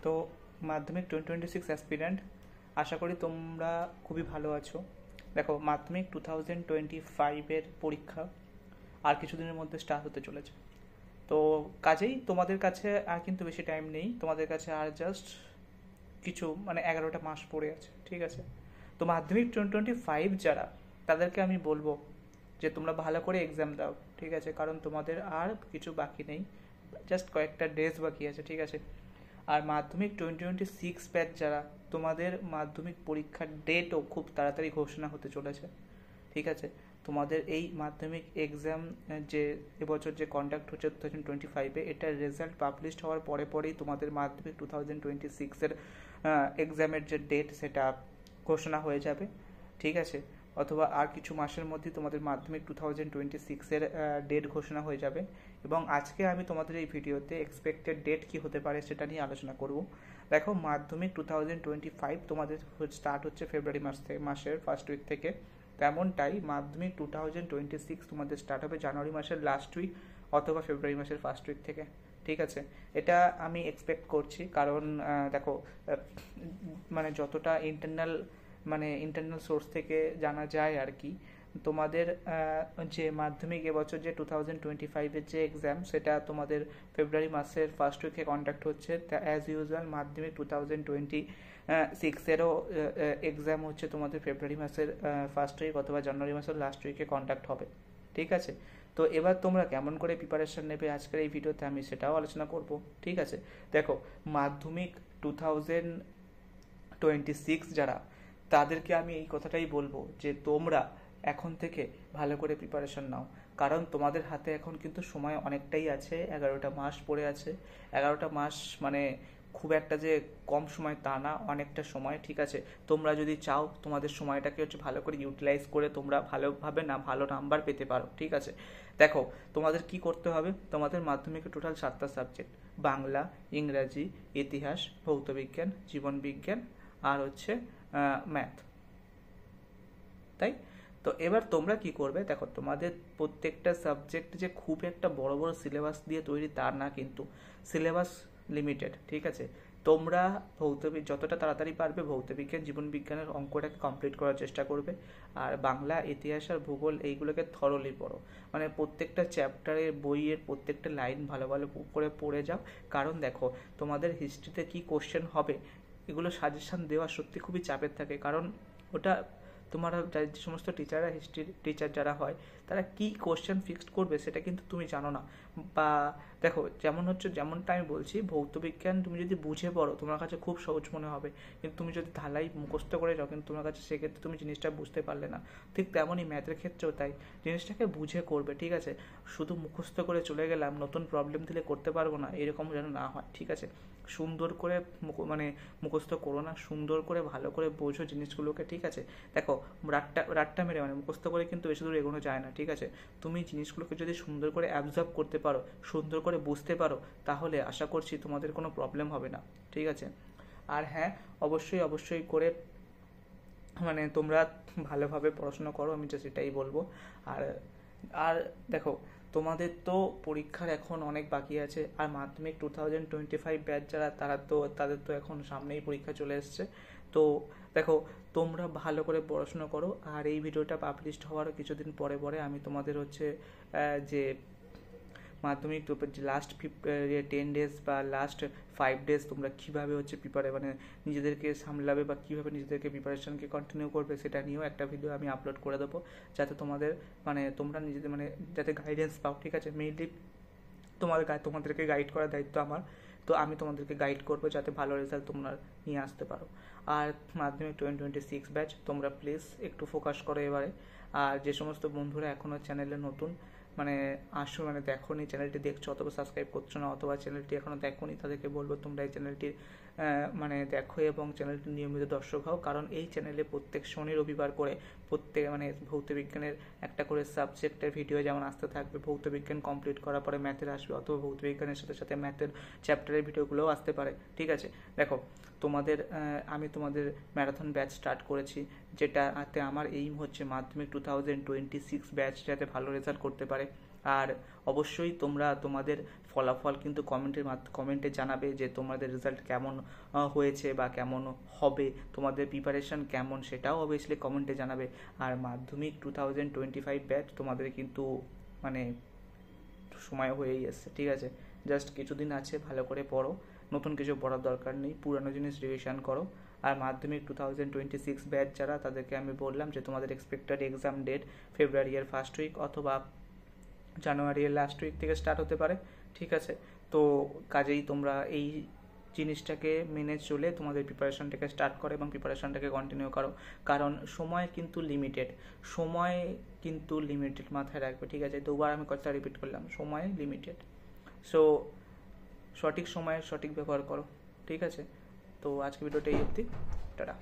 তো মাধ্যমিক 2026 অ্যাসপিরেন্ট, আশা করি তোমরা খুবই ভালো আছো। দেখো, মাধ্যমিক 2025-এর পরীক্ষা আর কিছুদিনের মধ্যে স্টার্ট হতে চলেছে। তো কাজেই তোমাদের কাছে আর কিন্তু বেশি টাইম নেই, তোমাদের কাছে আর জাস্ট কিছু 11টা মাস পড়ে আছে, ঠিক আছে? তো মাধ্যমিক 2025 যারা, তাদেরকে আমি বলবো যে তোমরা ভালো করে এক্সাম দাও, ঠিক আছে? কারণ তোমাদের আর কিছু বাকি নেই, জাস্ট কয়েকটা ডেজ বাকি আছে, ঠিক আছে? আর মাধ্যমিক 2026 ব্যাচ যারা, তোমাদের মাধ্যমিক পরীক্ষার ডেটও খুব তাড়াতাড়ি ঘোষণা হতে চলেছে, ঠিক আছে? তোমাদের এই মাধ্যমিক এক্সাম যে এবছর যে কন্ডাক্ট হচ্ছে 2025-এ, এটার রেজাল্ট পাবলিশড হওয়ার পরে পরেই তোমাদের মাধ্যমিক 2026-এর এক্সামের যে ডেট সেটা ঘোষণা হয়ে যাবে, ঠিক আছে? অথবা আর কিছু মাসের মধ্যে তোমাদের মাধ্যমিক 2026-এর ডেট ঘোষণা হয়ে যাবে। এবং আজকে আমি তোমাদের এই ভিডিওতে এক্সপেক্টেড ডেট কি হতে পারে সেটা নিয়ে আলোচনা করব। দেখো, মাধ্যমিক 2025 তোমাদের স্টার্ট হচ্ছে ফেব্রুয়ারি মাসের ফার্স্ট উইক থেকে। তেমনটাই মাধ্যমিক 2026 তোমাদের স্টার্ট হবে জানুয়ারি মাসের লাস্ট উইক অথবা ফেব্রুয়ারি মাসের ফার্স্ট উইক থেকে, ঠিক আছে? এটা আমি এক্সপেক্ট করছি, কারণ দেখো, যতটা ইন্টারনাল সোর্স থেকে জানা যায় আর কি, তোমাদের যে মাধ্যমিক এবছর যে 2025-এর যে এক্সাম, সেটা তোমাদের ফেব্রুয়ারি মাসের ফার্স্ট উইকে কন্ডাক্ট হচ্ছে। অ্যাজ ইউজুয়াল মাধ্যমিক 2026-এরও এক্সাম হচ্ছে তোমাদের ফেব্রুয়ারি মাসের ফার্স্ট উইক অথবা জানুয়ারি মাসের লাস্ট উইকে কন্ডাক্ট হবে, ঠিক আছে? তো এবার তোমরা কেমন করে প্রিপারেশন নেবে আজকের এই ভিডিওতে আমি সেটাও আলোচনা করব, ঠিক আছে? দেখো, মাধ্যমিক 2026 যারা, তাদেরকে আমি এই কথাটাই বলবো যে তোমরা এখন থেকে ভালো করে প্রিপারেশন নাও। কারণ তোমাদের হাতে এখন কিন্তু সময় অনেকটাই আছে, 11টা মাস পড়ে আছে। 11টা মাস মানে খুব একটা যে কম সময় তা না, অনেকটা সময়, ঠিক আছে? তোমরা যদি চাও তোমাদের সময়টাকে ভালো করে ইউটিলাইজ করে তোমরা ভালোভাবে ভালো নাম্বার পেতে পারো, ঠিক আছে? দেখো, তোমাদের কি করতে হবে, তোমাদের মাধ্যমিকে টোটাল 7টা সাবজেক্ট: বাংলা, ইংরাজি, ইতিহাস, ভৌতবিজ্ঞান, জীবনবিজ্ঞান আর হচ্ছে ম্যাথ, তাই? তো এবার তোমরা কি করবে, দেখো, তোমাদের প্রত্যেকটা সাবজেক্ট যে খুব একটা বড় বড় সিলেবাস দিয়ে তৈরি তা না, কিন্তু সিলেবাস লিমিটেড, ঠিক আছে? তোমরা যতটা তাড়াতাড়ি পারবে ভৌতবিজ্ঞান, জীবনবিজ্ঞানের অঙ্কটাকে কমপ্লিট করার চেষ্টা করবে। আর বাংলা, ইতিহাস আর ভূগোল এইগুলোকে থরলি পড়ো, প্রত্যেকটা চ্যাপ্টারের বইয়ের প্রত্যেকটা লাইন ভালো ভালো করে পড়ে যাও। কারণ দেখো, তোমাদের হিস্ট্রিতে কি কোশ্চেন হবে এগুলো সাজেশন দেওয়া সত্যি খুবই চাপের থাকে, কারণ ওটা তোমার যে সমস্ত টিচাররা, হিস্ট্রির টিচার যারা হয়, তারা কি কোশ্চেন ফিক্সড করবে সেটা কিন্তু তুমি জানো না। বা দেখো, যেমনটা আমি বলছি, ভৌতবিজ্ঞান তুমি যদি বুঝে পড়ো তোমার কাছে খুব সহজ মনে হবে, কিন্তু তুমি যদি ঢালাই মুখস্থ করে যাও কিন্তু তোমার কাছে সেক্ষেত্রে তুমি জিনিসটা বুঝতে পারলে না। ঠিক তেমনই ম্যাথের ক্ষেত্রেও তাই, জিনিসটাকে বুঝে করবে, ঠিক আছে? শুধু মুখস্থ করে চলে গেলাম, নতুন প্রবলেম দিলে করতে পারবো না, এরকম যেন না হয়, ঠিক আছে? সুন্দর করে মুখস্থ করো না, সুন্দর করে ভালো করে বোঝো জিনিসগুলোকে, ঠিক আছে? দেখো, রাট্টা মেরে মুখস্থ করে কিন্তু বেশি দূর এগোনো যায় না, ঠিক আছে? তুমি জিনিসগুলোকে যদি সুন্দর করে অ্যাবজর্ব করতে পারো, সুন্দর করে বুঝতে পারো, তাহলে আশা করছি তোমাদের কোনো প্রবলেম হবে না, ঠিক আছে? আর হ্যাঁ, অবশ্যই অবশ্যই করে তোমরা ভালোভাবে পড়াশোনা করো, আমি জাস্ট এটাই বলবো। আর আর দেখো, তোমাদের তো পরীক্ষার এখন অনেক বাকি আছে, আর মাধ্যমিক 2025 ব্যাচ যারা, তাদের তো এখন সামনেই পরীক্ষা চলে এসছে। তো দেখো, তোমরা ভালো করে পড়াশোনা করো। আর এই ভিডিওটা পাবলিশড হওয়ার কিছুদিন পরে পরে আমি তোমাদের যে মাধ্যমিক লাস্ট 10 ডেজ বা লাস্ট 5 ডেজ তোমরা কীভাবে নিজেদেরকে সামলাবে বা কীভাবে নিজেদেরকে প্রিপারেশনকে কন্টিনিউ করবে সেটা নিয়েও একটা ভিডিও আমি আপলোড করে দেবো, যাতে তোমরা নিজেদের যাতে গাইডেন্স পাও, ঠিক আছে? মেইনলি তোমাদেরকে গাইড করার দায়িত্ব আমার। তো আমি তোমাদেরকে গাইড করবো যাতে ভালো রেজাল্ট তোমরা নিয়ে আসতে পারো। আর মাধ্যমিক 2026 ব্যাচ, তোমরা প্লিজ একটু ফোকাস করো এবারে। আর যে সমস্ত বন্ধুরা এখনও চ্যানেলে নতুন, আসো, দেখোনি চ্যানেলটি, দেখছো অথবা সাবস্ক্রাইব করছো না, অথবা চ্যানেলটি এখনও দেখোনি, তাদেরকে বলবো তোমরা এই চ্যানেলটির দেখো এবং চ্যানেলটির নিয়মিত দর্শক হও। কারণ এই চ্যানেলে প্রত্যেক শনি রবিবার করে ভৌতবিজ্ঞানের একটা করে সাবজেক্টের ভিডিও যেমন আসতে থাকবে, ভৌতবিজ্ঞান কমপ্লিট করার পরে ম্যাথের আসবে, অথবা ভৌতবিজ্ঞানের সাথে সাথে ম্যাথের চ্যাপ্টারের ভিডিওগুলোও আসতে পারে, ঠিক আছে? দেখো, আমি তোমাদের ম্যারাথন ব্যাচ স্টার্ট করেছি, যেটাতে আমার এইম হচ্ছে মাধ্যমিক 2026 ব্যাচ যাতে ভালো রেজাল্ট করতে পারে। আর অবশ্যই তোমরা তোমাদের ফলাফল কিন্তু কমেন্টে জানাবে যে তোমাদের রেজাল্ট কেমন হয়েছে বা কেমন হবে, তোমাদের প্রিপারেশন কেমন সেটাও অবভিয়াসলি কমেন্টে জানাবে। আর মাধ্যমিক 2025 ব্যাচ তোমাদের কিন্তু মানে সময় হয়েই এসছে, ঠিক আছে? জাস্ট কিছুদিন আছে, ভালো করে পড়ো, নতুন কিছু পড়ার দরকার নেই, পুরানো জিনিস রিভিশন করো। আর মাধ্যমিক 2026 ব্যাচ যারা, তাদেরকে আমি বললাম যে তোমাদের এক্সপেক্টেড এক্সাম ডেট ফেব্রুয়ারির ফার্স্ট উইক অথবা জানুয়ারির লাস্ট উইক থেকে স্টার্ট হতে পারে, ঠিক আছে? তো কাজেই তোমরা এই জিনিসটাকে মেনে চলে তোমাদের প্রিপারেশনটাকে স্টার্ট করো এবং প্রিপারেশনটাকে কন্টিনিউ করো, কারণ সময় কিন্তু লিমিটেড, সময় কিন্তু লিমিটেড, মাথায় রাখবে, ঠিক আছে? দুবার আমি কথা রিপিট করলাম, সময় লিমিটেড। সো সঠিক সময়ের সঠিক ব্যবহার করো, ঠিক আছে? তো আজকে ভিডিওটা এই অবধি, টাটা।